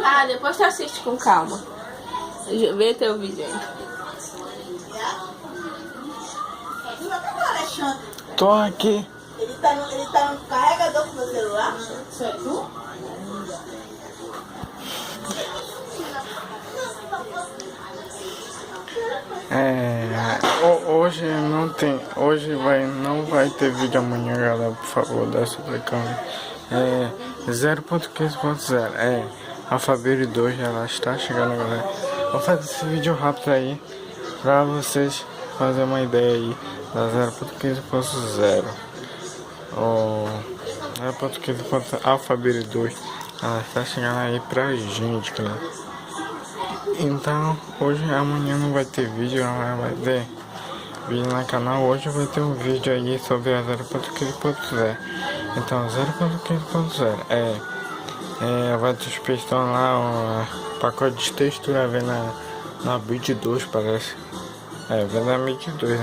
Ah, depois tu assiste com calma. Vê teu vídeo aí. Tô aqui. Ele tá no carregador com meu celular? Isso é tu? Hoje não tem. Não vai ter vídeo amanhã, galera. Por favor, dá essa câmera. 0.15.0. A Fabíola 2 ela está chegando, galera. Vou fazer esse vídeo rápido aí pra vocês fazerem uma ideia aí da 0.15.0. O 0.15.0 a Fabíola 2 ela está chegando aí pra gente, galera. Então, amanhã não vai ter vídeo, não vai ter vídeo no canal. Hoje vai ter um vídeo aí sobre a 0.15.0. Então, 0.15.0 vai ter inspeção lá, um pacote de textura, vem na Bit 2, parece. Vem na Bit 2.